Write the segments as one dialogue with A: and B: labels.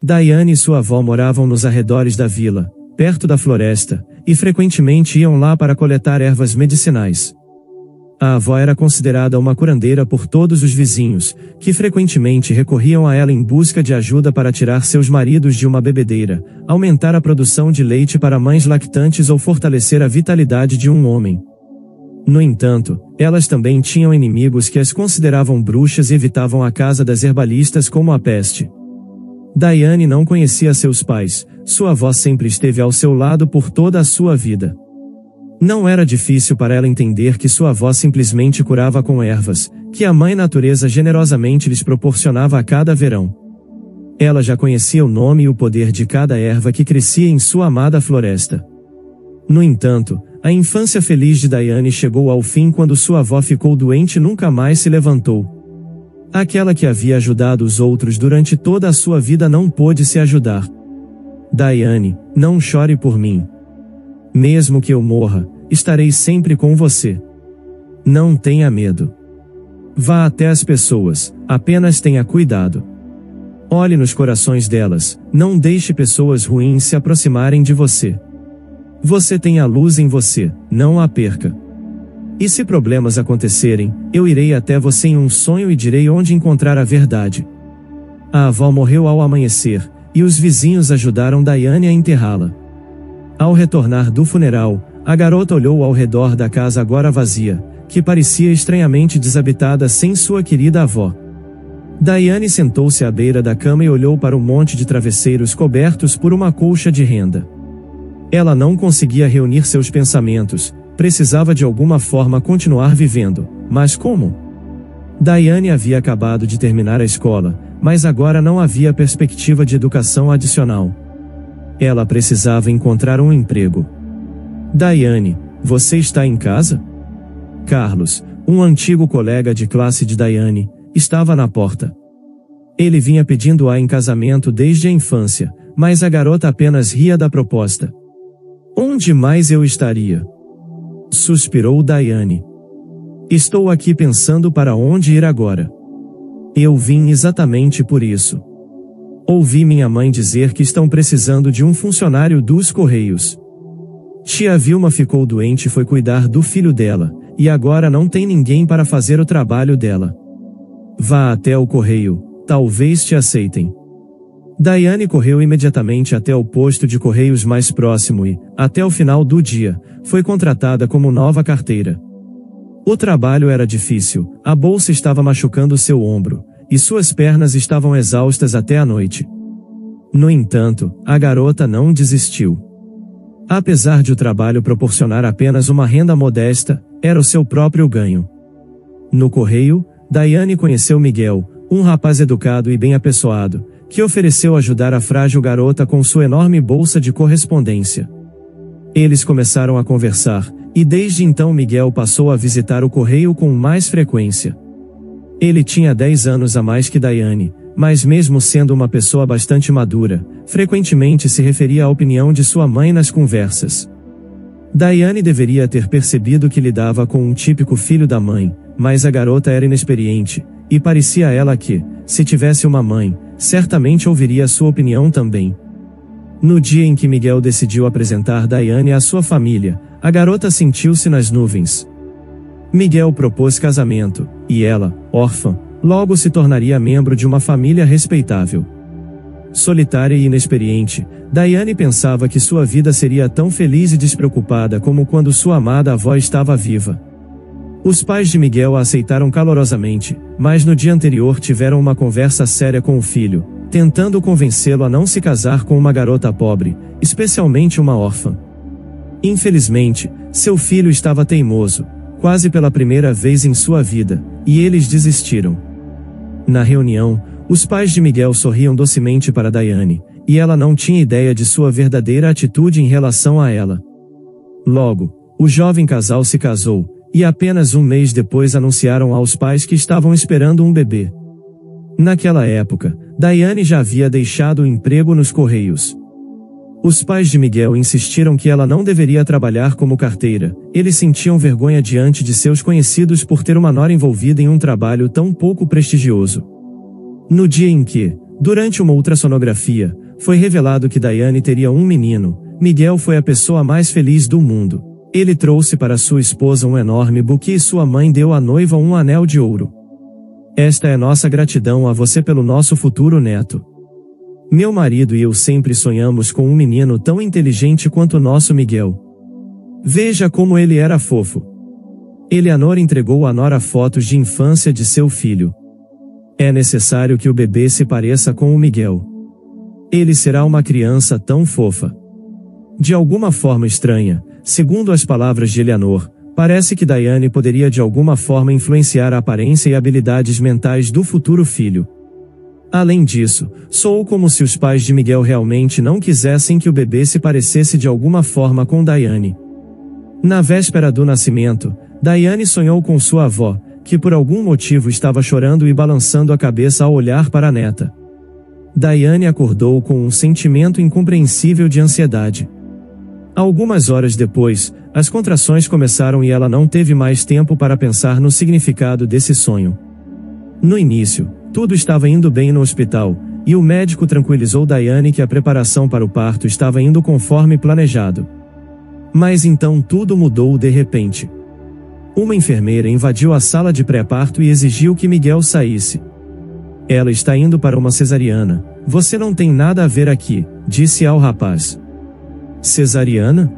A: Daiane e sua avó moravam nos arredores da vila, perto da floresta, e frequentemente iam lá para coletar ervas medicinais. A avó era considerada uma curandeira por todos os vizinhos, que frequentemente recorriam a ela em busca de ajuda para tirar seus maridos de uma bebedeira, aumentar a produção de leite para mães lactantes ou fortalecer a vitalidade de um homem. No entanto, elas também tinham inimigos que as consideravam bruxas e evitavam a casa das herbalistas como a peste. Daiane não conhecia seus pais, sua avó sempre esteve ao seu lado por toda a sua vida. Não era difícil para ela entender que sua avó simplesmente curava com ervas, que a mãe natureza generosamente lhes proporcionava a cada verão. Ela já conhecia o nome e o poder de cada erva que crescia em sua amada floresta. No entanto, a infância feliz de Daiane chegou ao fim quando sua avó ficou doente e nunca mais se levantou. Aquela que havia ajudado os outros durante toda a sua vida não pôde se ajudar. Daiane, não chore por mim. Mesmo que eu morra, estarei sempre com você. Não tenha medo. Vá até as pessoas, apenas tenha cuidado. Olhe nos corações delas, não deixe pessoas ruins se aproximarem de você. Você tem a luz em você, não a perca. E se problemas acontecerem, eu irei até você em um sonho e direi onde encontrar a verdade. A avó morreu ao amanhecer, e os vizinhos ajudaram Daiane a enterrá-la. Ao retornar do funeral, a garota olhou ao redor da casa agora vazia, que parecia estranhamente desabitada sem sua querida avó. Daiane sentou-se à beira da cama e olhou para o monte de travesseiros cobertos por uma colcha de renda. Ela não conseguia reunir seus pensamentos, precisava de alguma forma continuar vivendo, mas como? Daiane havia acabado de terminar a escola, mas agora não havia perspectiva de educação adicional. Ela precisava encontrar um emprego. Daiane, você está em casa? Carlos, um antigo colega de classe de Daiane, estava na porta. Ele vinha pedindo-a em casamento desde a infância, mas a garota apenas ria da proposta. Onde mais eu estaria? Suspirou Daiane. Estou aqui pensando para onde ir agora. Eu vim exatamente por isso. Ouvi minha mãe dizer que estão precisando de um funcionário dos Correios. Tia Vilma ficou doente e foi cuidar do filho dela, e agora não tem ninguém para fazer o trabalho dela. Vá até o correio, talvez te aceitem. Daiane correu imediatamente até o posto de correios mais próximo e, até o final do dia, foi contratada como nova carteira. O trabalho era difícil, a bolsa estava machucando seu ombro, e suas pernas estavam exaustas até a noite. No entanto, a garota não desistiu. Apesar de o trabalho proporcionar apenas uma renda modesta, era o seu próprio ganho. No correio, Daiane conheceu Miguel, um rapaz educado e bem apessoado, que ofereceu ajudar a frágil garota com sua enorme bolsa de correspondência. Eles começaram a conversar, e desde então Miguel passou a visitar o correio com mais frequência. Ele tinha 10 anos a mais que Daiane, mas mesmo sendo uma pessoa bastante madura, frequentemente se referia à opinião de sua mãe nas conversas. Daiane deveria ter percebido que lidava com um típico filho da mãe, mas a garota era inexperiente, e parecia a ela que, se tivesse uma mãe, certamente ouviria sua opinião também. No dia em que Miguel decidiu apresentar Daiane à sua família, a garota sentiu-se nas nuvens. Miguel propôs casamento, e ela, órfã, logo se tornaria membro de uma família respeitável. Solitária e inexperiente, Daiane pensava que sua vida seria tão feliz e despreocupada como quando sua amada avó estava viva. Os pais de Miguel a aceitaram calorosamente, mas no dia anterior tiveram uma conversa séria com o filho, tentando convencê-lo a não se casar com uma garota pobre, especialmente uma órfã. Infelizmente, seu filho estava teimoso, quase pela primeira vez em sua vida, e eles desistiram. Na reunião, os pais de Miguel sorriam docemente para Daiane, e ela não tinha ideia de sua verdadeira atitude em relação a ela. Logo, o jovem casal se casou, e apenas um mês depois anunciaram aos pais que estavam esperando um bebê. Naquela época, Daiane já havia deixado o emprego nos Correios. Os pais de Miguel insistiram que ela não deveria trabalhar como carteira, eles sentiam vergonha diante de seus conhecidos por ter uma nora envolvida em um trabalho tão pouco prestigioso. No dia em que, Durante uma ultrassonografia, foi revelado que Daiane teria um menino. Miguel foi a pessoa mais feliz do mundo. Ele trouxe para sua esposa um enorme buquê e sua mãe deu à noiva um anel de ouro. Esta é nossa gratidão a você pelo nosso futuro neto. Meu marido e eu sempre sonhamos com um menino tão inteligente quanto nosso Miguel. Veja como ele era fofo. Eleanor entregou à nora fotos de infância de seu filho. É necessário que o bebê se pareça com o Miguel. Ele será uma criança tão fofa. De alguma forma estranha, segundo as palavras de Eleanor, parece que Daiane poderia de alguma forma influenciar a aparência e habilidades mentais do futuro filho. Além disso, soou como se os pais de Miguel realmente não quisessem que o bebê se parecesse de alguma forma com Daiane. Na véspera do nascimento, Daiane sonhou com sua avó, que por algum motivo estava chorando e balançando a cabeça ao olhar para a neta. Daiane acordou com um sentimento incompreensível de ansiedade. Algumas horas depois, as contrações começaram e ela não teve mais tempo para pensar no significado desse sonho. No início, tudo estava indo bem no hospital, e o médico tranquilizou Daiane que a preparação para o parto estava indo conforme planejado. Mas então tudo mudou de repente. Uma enfermeira invadiu a sala de pré-parto e exigiu que Miguel saísse. Ela está indo para uma cesariana. Você não tem nada a ver aqui, disse ao rapaz. Cesariana?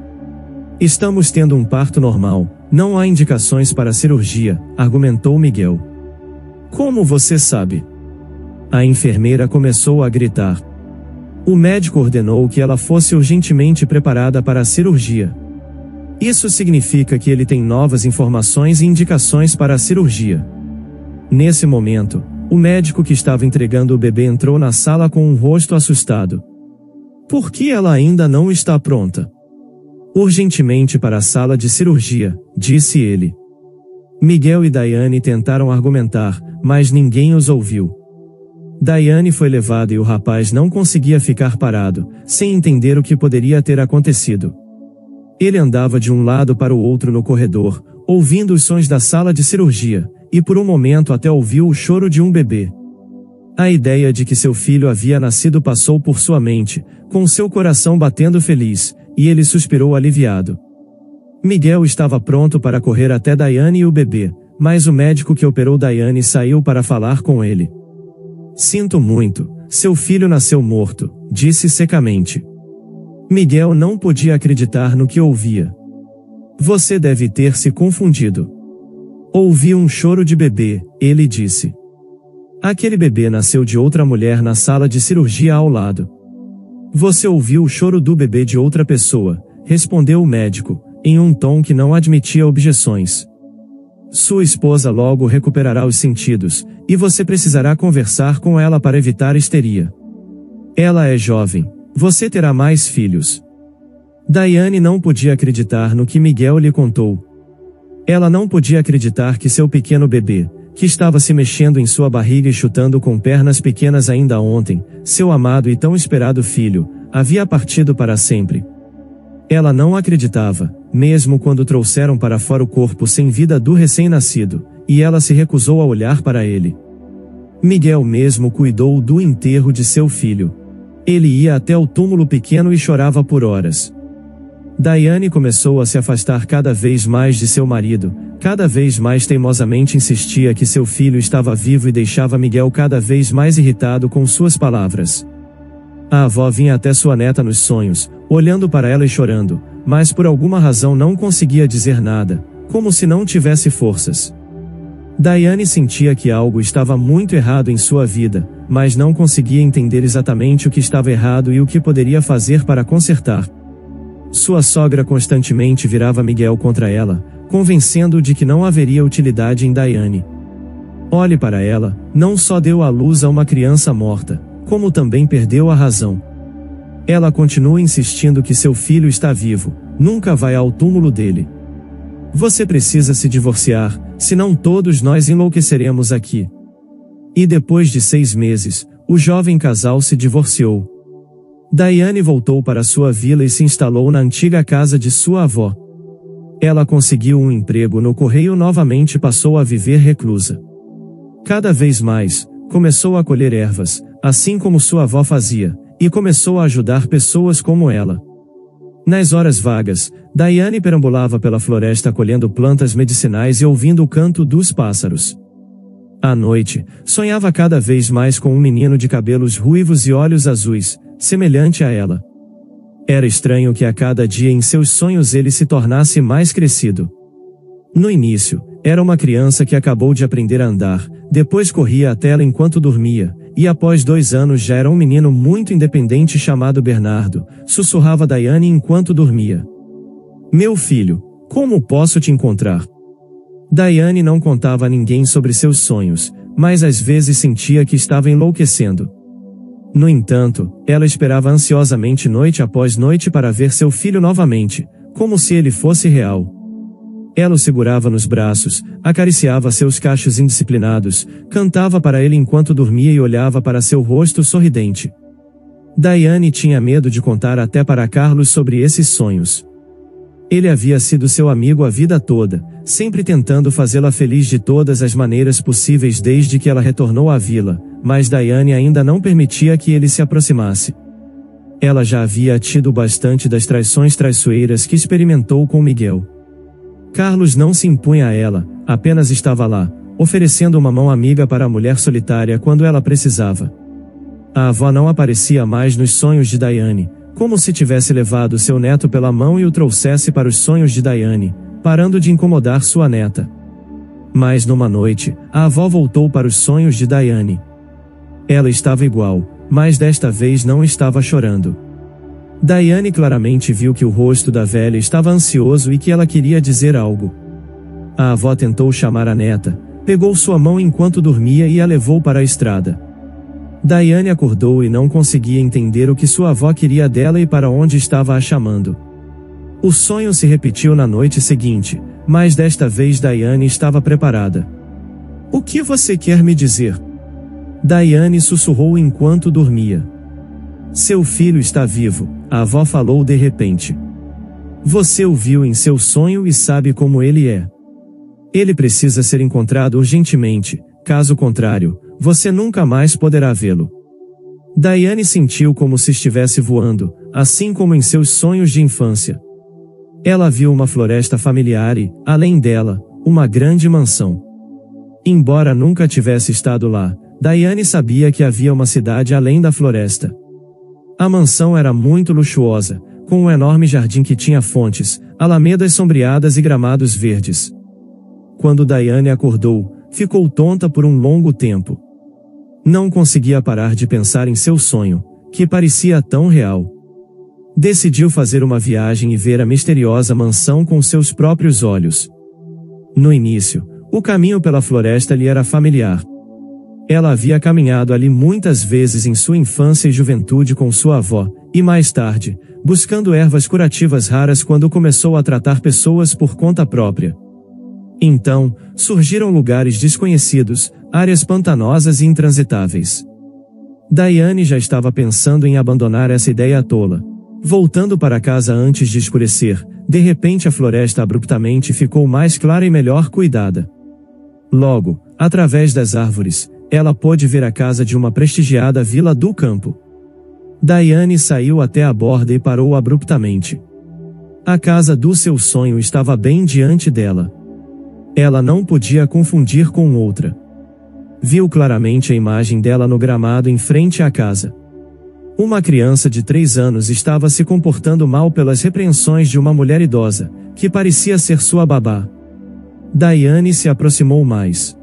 A: Estamos tendo um parto normal, não há indicações para cirurgia, argumentou Miguel. Como você sabe? A enfermeira começou a gritar. O médico ordenou que ela fosse urgentemente preparada para a cirurgia. Isso significa que ele tem novas informações e indicações para a cirurgia. Nesse momento, o médico que estava entregando o bebê entrou na sala com um rosto assustado. Por que ela ainda não está pronta? Urgentemente para a sala de cirurgia, disse ele. Miguel e Daiane tentaram argumentar, mas ninguém os ouviu. Daiane foi levada e o rapaz não conseguia ficar parado, sem entender o que poderia ter acontecido. Ele andava de um lado para o outro no corredor, ouvindo os sons da sala de cirurgia, e por um momento até ouviu o choro de um bebê. A ideia de que seu filho havia nascido passou por sua mente, com seu coração batendo feliz, e ele suspirou aliviado. Miguel estava pronto para correr até Daiane e o bebê, mas o médico que operou Daiane saiu para falar com ele. Sinto muito, seu filho nasceu morto, disse secamente. Miguel não podia acreditar no que ouvia. Você deve ter se confundido. Ouvi um choro de bebê, ele disse. Aquele bebê nasceu de outra mulher na sala de cirurgia ao lado. Você ouviu o choro do bebê de outra pessoa, respondeu o médico, em um tom que não admitia objeções. Sua esposa logo recuperará os sentidos, e você precisará conversar com ela para evitar histeria. Ela é jovem, você terá mais filhos. Daiane não podia acreditar no que Miguel lhe contou. Ela não podia acreditar que seu pequeno bebê, que estava se mexendo em sua barriga e chutando com pernas pequenas ainda ontem, seu amado e tão esperado filho, havia partido para sempre. Ela não acreditava, mesmo quando trouxeram para fora o corpo sem vida do recém-nascido, e ela se recusou a olhar para ele. Miguel mesmo cuidou do enterro de seu filho. Ele ia até o túmulo pequeno e chorava por horas. Daiane começou a se afastar cada vez mais de seu marido, cada vez mais teimosamente insistia que seu filho estava vivo e deixava Miguel cada vez mais irritado com suas palavras. A avó vinha até sua neta nos sonhos, olhando para ela e chorando, mas por alguma razão não conseguia dizer nada, como se não tivesse forças. Daiane sentia que algo estava muito errado em sua vida, mas não conseguia entender exatamente o que estava errado e o que poderia fazer para consertar. Sua sogra constantemente virava Miguel contra ela, convencendo-o de que não haveria utilidade em Daiane. Olhe para ela, não só deu à luz a uma criança morta, como também perdeu a razão. Ela continua insistindo que seu filho está vivo, nunca vai ao túmulo dele. Você precisa se divorciar, senão todos nós enlouqueceremos aqui. E depois de 6 meses, o jovem casal se divorciou. Daiane voltou para sua vila e se instalou na antiga casa de sua avó. Ela conseguiu um emprego no correio e novamente passou a viver reclusa. Cada vez mais, começou a colher ervas, assim como sua avó fazia, e começou a ajudar pessoas como ela. Nas horas vagas, Diane perambulava pela floresta colhendo plantas medicinais e ouvindo o canto dos pássaros. À noite, sonhava cada vez mais com um menino de cabelos ruivos e olhos azuis, semelhante a ela. Era estranho que a cada dia em seus sonhos ele se tornasse mais crescido. No início, era uma criança que acabou de aprender a andar, depois corria até ela enquanto dormia, e após 2 anos já era um menino muito independente chamado Bernardo, sussurrava Diane enquanto dormia. Meu filho, como posso te encontrar? Diane não contava a ninguém sobre seus sonhos, mas às vezes sentia que estava enlouquecendo. No entanto, ela esperava ansiosamente noite após noite para ver seu filho novamente, como se ele fosse real. Ela o segurava nos braços, acariciava seus cachos indisciplinados, cantava para ele enquanto dormia e olhava para seu rosto sorridente. Diane tinha medo de contar até para Carlos sobre esses sonhos. Ele havia sido seu amigo a vida toda, sempre tentando fazê-la feliz de todas as maneiras possíveis desde que ela retornou à vila, mas Diane ainda não permitia que ele se aproximasse. Ela já havia tido bastante das traições traiçoeiras que experimentou com Miguel. Carlos não se impunha a ela, apenas estava lá, oferecendo uma mão amiga para a mulher solitária quando ela precisava. A avó não aparecia mais nos sonhos de Diane, como se tivesse levado seu neto pela mão e o trouxesse para os sonhos de Diane, parando de incomodar sua neta. Mas numa noite, a avó voltou para os sonhos de Diane. Ela estava igual, mas desta vez não estava chorando. Diane claramente viu que o rosto da velha estava ansioso e que ela queria dizer algo. A avó tentou chamar a neta, pegou sua mão enquanto dormia e a levou para a estrada. Diane acordou e não conseguia entender o que sua avó queria dela e para onde estava a chamando. O sonho se repetiu na noite seguinte, mas desta vez Diane estava preparada. O que você quer me dizer? Diane sussurrou enquanto dormia. Seu filho está vivo, a avó falou de repente. Você o viu em seu sonho e sabe como ele é. Ele precisa ser encontrado urgentemente, caso contrário, você nunca mais poderá vê-lo. Diane sentiu como se estivesse voando, assim como em seus sonhos de infância. Ela viu uma floresta familiar e, além dela, uma grande mansão. Embora nunca tivesse estado lá, Diane sabia que havia uma cidade além da floresta. A mansão era muito luxuosa, com um enorme jardim que tinha fontes, alamedas sombreadas e gramados verdes. Quando Diane acordou, ficou tonta por um longo tempo. Não conseguia parar de pensar em seu sonho, que parecia tão real. Decidiu fazer uma viagem e ver a misteriosa mansão com seus próprios olhos. No início, o caminho pela floresta lhe era familiar. Ela havia caminhado ali muitas vezes em sua infância e juventude com sua avó, e mais tarde, buscando ervas curativas raras quando começou a tratar pessoas por conta própria. Então, surgiram lugares desconhecidos, áreas pantanosas e intransitáveis. Diane já estava pensando em abandonar essa ideia tola. Voltando para casa antes de escurecer, de repente a floresta abruptamente ficou mais clara e melhor cuidada. Logo, através das árvores, ela pôde ver a casa de uma prestigiada vila do campo. Diane saiu até a borda e parou abruptamente. A casa do seu sonho estava bem diante dela. Ela não podia confundir com outra. Viu claramente a imagem dela no gramado em frente à casa. Uma criança de 3 anos estava se comportando mal pelas repreensões de uma mulher idosa, que parecia ser sua babá. Diane se aproximou mais.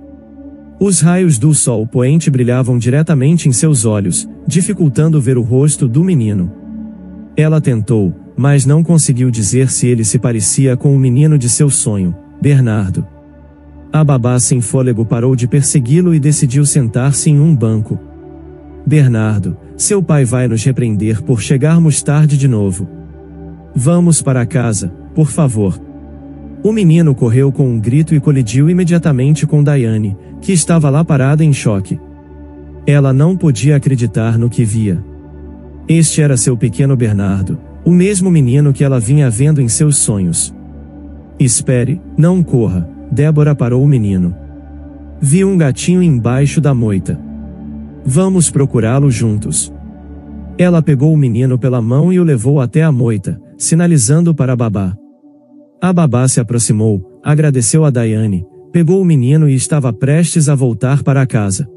A: Os raios do sol poente brilhavam diretamente em seus olhos, dificultando ver o rosto do menino. Ela tentou, mas não conseguiu dizer se ele se parecia com o menino de seu sonho, Bernardo. A babá sem fôlego parou de persegui-lo e decidiu sentar-se em um banco. Bernardo, seu pai vai nos repreender por chegarmos tarde de novo. Vamos para casa, por favor. O menino correu com um grito e colidiu imediatamente com Diane, que estava lá parada em choque. Ela não podia acreditar no que via. Este era seu pequeno Bernardo, o mesmo menino que ela vinha vendo em seus sonhos. Espere, não corra, Débora parou o menino. Vi um gatinho embaixo da moita. Vamos procurá-lo juntos. Ela pegou o menino pela mão e o levou até a moita, sinalizando para a babá. A babá se aproximou, agradeceu a Diane, pegou o menino e estava prestes a voltar para a casa.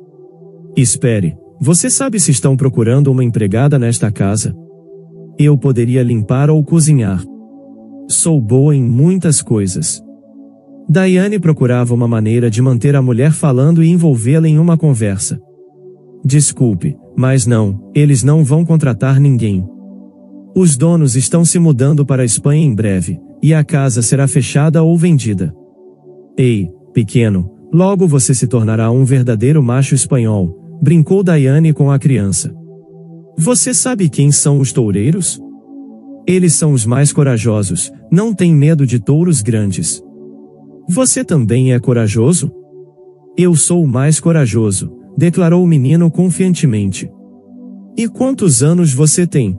A: Espere, você sabe se estão procurando uma empregada nesta casa? Eu poderia limpar ou cozinhar. Sou boa em muitas coisas. Diane procurava uma maneira de manter a mulher falando e envolvê-la em uma conversa. Desculpe, mas não, eles não vão contratar ninguém. Os donos estão se mudando para a Espanha em breve, e a casa será fechada ou vendida. Ei, pequeno, logo você se tornará um verdadeiro macho espanhol, brincou Diane com a criança. Você sabe quem são os toureiros? Eles são os mais corajosos, não têm medo de touros grandes. Você também é corajoso? Eu sou o mais corajoso, declarou o menino confiantemente. E quantos anos você tem?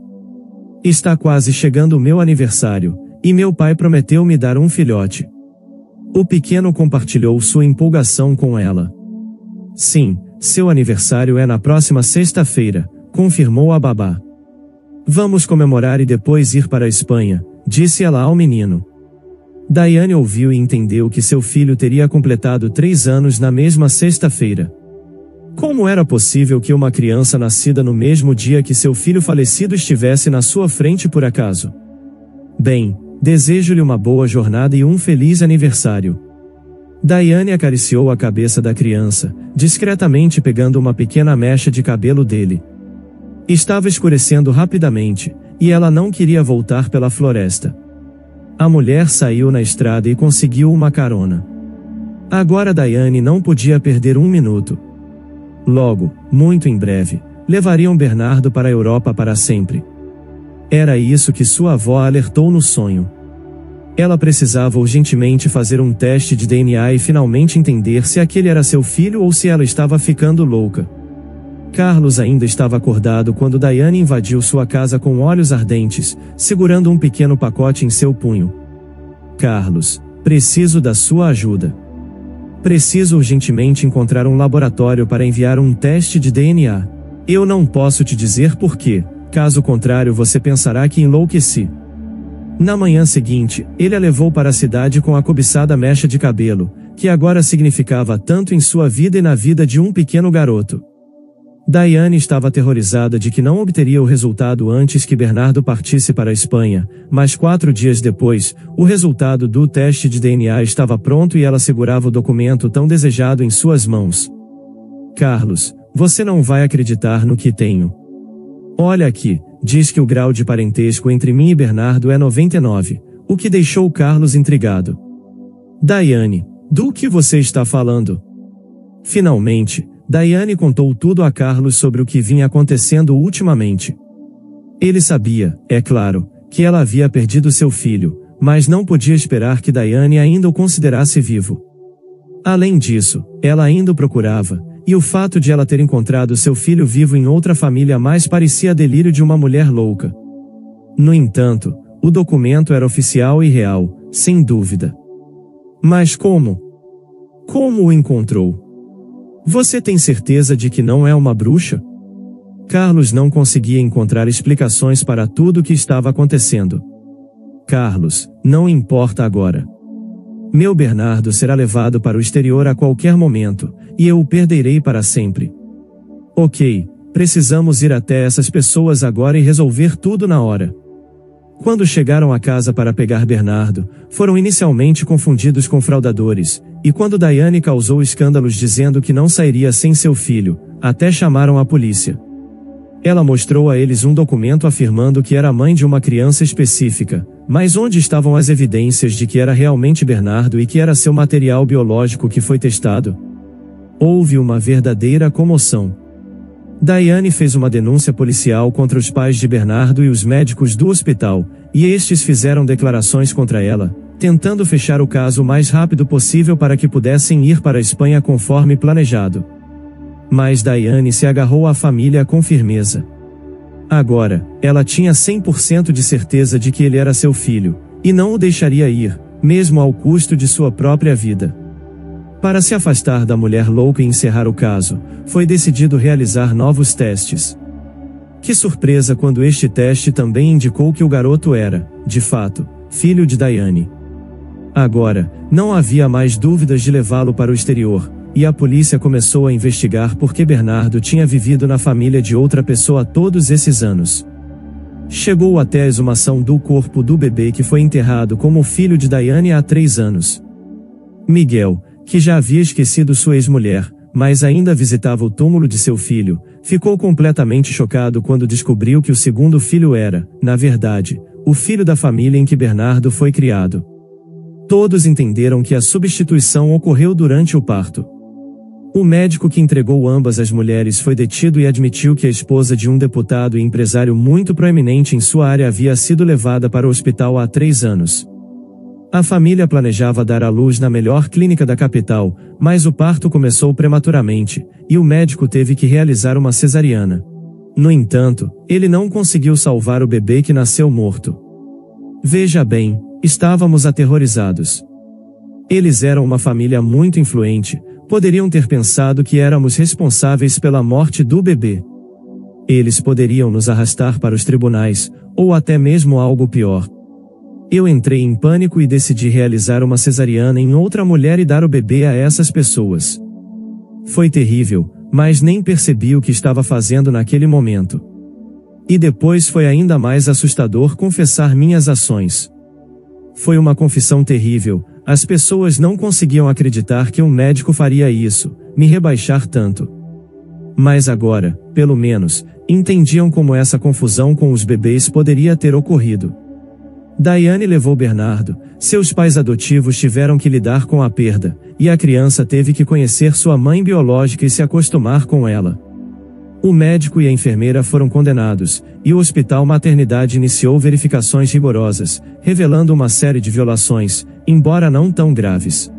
A: Está quase chegando o meu aniversário, e meu pai prometeu me dar um filhote. O pequeno compartilhou sua empolgação com ela. Sim, seu aniversário é na próxima sexta-feira, confirmou a babá. Vamos comemorar e depois ir para a Espanha, disse ela ao menino. Diane ouviu e entendeu que seu filho teria completado 3 anos na mesma sexta-feira. Como era possível que uma criança nascida no mesmo dia que seu filho falecido estivesse na sua frente por acaso? Bem, desejo-lhe uma boa jornada e um feliz aniversário. Diane acariciou a cabeça da criança, discretamente pegando uma pequena mecha de cabelo dele. Estava escurecendo rapidamente, e ela não queria voltar pela floresta. A mulher saiu na estrada e conseguiu uma carona. Agora Diane não podia perder um minuto. Logo, muito em breve, levariam Bernardo para a Europa para sempre. Era isso que sua avó alertou no sonho. Ela precisava urgentemente fazer um teste de DNA e finalmente entender se aquele era seu filho ou se ela estava ficando louca. Carlos ainda estava acordado quando Diane invadiu sua casa com olhos ardentes, segurando um pequeno pacote em seu punho. Carlos, preciso da sua ajuda. Preciso urgentemente encontrar um laboratório para enviar um teste de DNA. Eu não posso te dizer por quê, caso contrário você pensará que enlouqueci. Na manhã seguinte, ele a levou para a cidade com a cobiçada mecha de cabelo, que agora significava tanto em sua vida e na vida de um pequeno garoto. Diane estava aterrorizada de que não obteria o resultado antes que Bernardo partisse para a Espanha, mas 4 dias depois, o resultado do teste de DNA estava pronto e ela segurava o documento tão desejado em suas mãos. Carlos, você não vai acreditar no que tenho. Olha aqui, diz que o grau de parentesco entre mim e Bernardo é 99, o que deixou Carlos intrigado. Diane, do que você está falando? Finalmente, Diane contou tudo a Carlos sobre o que vinha acontecendo ultimamente. Ele sabia, é claro, que ela havia perdido seu filho, mas não podia esperar que Diane ainda o considerasse vivo. Além disso, ela ainda o procurava, e o fato de ela ter encontrado seu filho vivo em outra família mais parecia delírio de uma mulher louca. No entanto, o documento era oficial e real, sem dúvida. Mas como? Como o encontrou? Você tem certeza de que não é uma bruxa? Carlos não conseguia encontrar explicações para tudo o que estava acontecendo. Carlos, não importa agora. Meu Bernardo será levado para o exterior a qualquer momento, e eu o perderei para sempre. Ok, precisamos ir até essas pessoas agora e resolver tudo na hora. Quando chegaram à casa para pegar Bernardo, foram inicialmente confundidos com fraudadores, e quando Diane causou escândalos dizendo que não sairia sem seu filho, até chamaram a polícia. Ela mostrou a eles um documento afirmando que era mãe de uma criança específica, mas onde estavam as evidências de que era realmente Bernardo e que era seu material biológico que foi testado? Houve uma verdadeira comoção. Diane fez uma denúncia policial contra os pais de Bernardo e os médicos do hospital, e estes fizeram declarações contra ela, tentando fechar o caso o mais rápido possível para que pudessem ir para a Espanha conforme planejado. Mas Diane se agarrou à família com firmeza. Agora, ela tinha 100% de certeza de que ele era seu filho, e não o deixaria ir, mesmo ao custo de sua própria vida. Para se afastar da mulher louca e encerrar o caso, foi decidido realizar novos testes. Que surpresa quando este teste também indicou que o garoto era, de fato, filho de Diane. Agora, não havia mais dúvidas de levá-lo para o exterior, e a polícia começou a investigar por que Bernardo tinha vivido na família de outra pessoa todos esses anos. Chegou até a exumação do corpo do bebê que foi enterrado como filho de Diane há 3 anos. Miguel, que já havia esquecido sua ex-mulher, mas ainda visitava o túmulo de seu filho, ficou completamente chocado quando descobriu que o segundo filho era, na verdade, o filho da família em que Bernardo foi criado. Todos entenderam que a substituição ocorreu durante o parto. O médico que entregou ambas as mulheres foi detido e admitiu que a esposa de um deputado e empresário muito proeminente em sua área havia sido levada para o hospital há 3 anos. A família planejava dar à luz na melhor clínica da capital, mas o parto começou prematuramente, e o médico teve que realizar uma cesariana. No entanto, ele não conseguiu salvar o bebê que nasceu morto. Veja bem, estávamos aterrorizados. Eles eram uma família muito influente, poderiam ter pensado que éramos responsáveis pela morte do bebê. Eles poderiam nos arrastar para os tribunais, ou até mesmo algo pior. Eu entrei em pânico e decidi realizar uma cesariana em outra mulher e dar o bebê a essas pessoas. Foi terrível, mas nem percebi o que estava fazendo naquele momento. E depois foi ainda mais assustador confessar minhas ações. Foi uma confissão terrível, as pessoas não conseguiam acreditar que um médico faria isso, me rebaixar tanto. Mas agora, pelo menos, entendiam como essa confusão com os bebês poderia ter ocorrido. Diane levou Bernardo, seus pais adotivos tiveram que lidar com a perda, e a criança teve que conhecer sua mãe biológica e se acostumar com ela. O médico e a enfermeira foram condenados, e o hospital maternidade iniciou verificações rigorosas, revelando uma série de violações, embora não tão graves.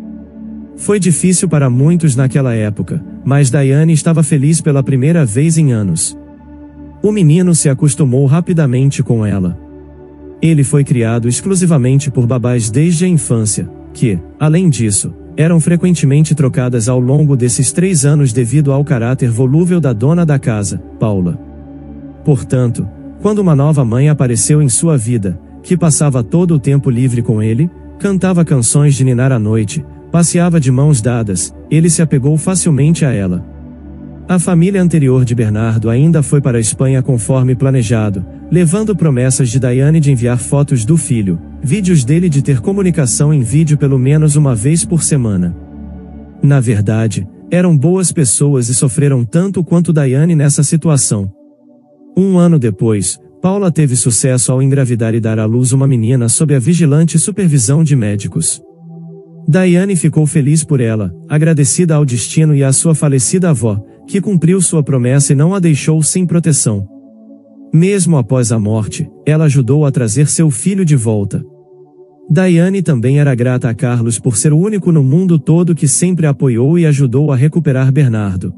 A: Foi difícil para muitos naquela época, mas Diane estava feliz pela primeira vez em anos. O menino se acostumou rapidamente com ela. Ele foi criado exclusivamente por babás desde a infância, que, além disso, eram frequentemente trocadas ao longo desses 3 anos devido ao caráter volúvel da dona da casa, Paula. Portanto, quando uma nova mãe apareceu em sua vida, que passava todo o tempo livre com ele, cantava canções de ninar à noite, passeava de mãos dadas, ele se apegou facilmente a ela. A família anterior de Bernardo ainda foi para a Espanha conforme planejado, levando promessas de Diane de enviar fotos do filho, vídeos dele de ter comunicação em vídeo pelo menos uma vez por semana. Na verdade, eram boas pessoas e sofreram tanto quanto Diane nessa situação. 1 ano depois, Paula teve sucesso ao engravidar e dar à luz uma menina sob a vigilante supervisão de médicos. Diane ficou feliz por ela, agradecida ao destino e à sua falecida avó, que cumpriu sua promessa e não a deixou sem proteção. Mesmo após a morte, ela ajudou a trazer seu filho de volta. Diane também era grata a Carlos por ser o único no mundo todo que sempre apoiou e ajudou a recuperar Bernardo.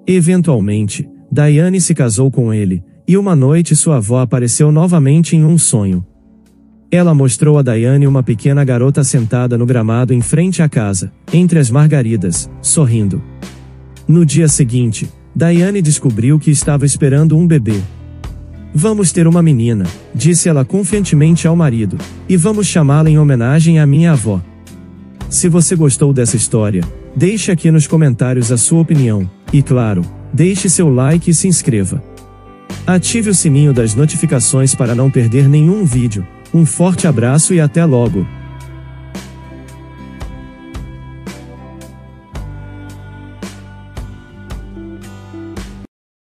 A: Eventualmente, Diane se casou com ele, e uma noite sua avó apareceu novamente em um sonho. Ela mostrou a Diane uma pequena garota sentada no gramado em frente à casa, entre as margaridas, sorrindo. No dia seguinte, Diane descobriu que estava esperando um bebê. "Vamos ter uma menina", disse ela confiantemente ao marido, "e vamos chamá-la em homenagem à minha avó." Se você gostou dessa história, deixe aqui nos comentários a sua opinião, e claro, deixe seu like e se inscreva. Ative o sininho das notificações para não perder nenhum vídeo. Um forte abraço e até logo!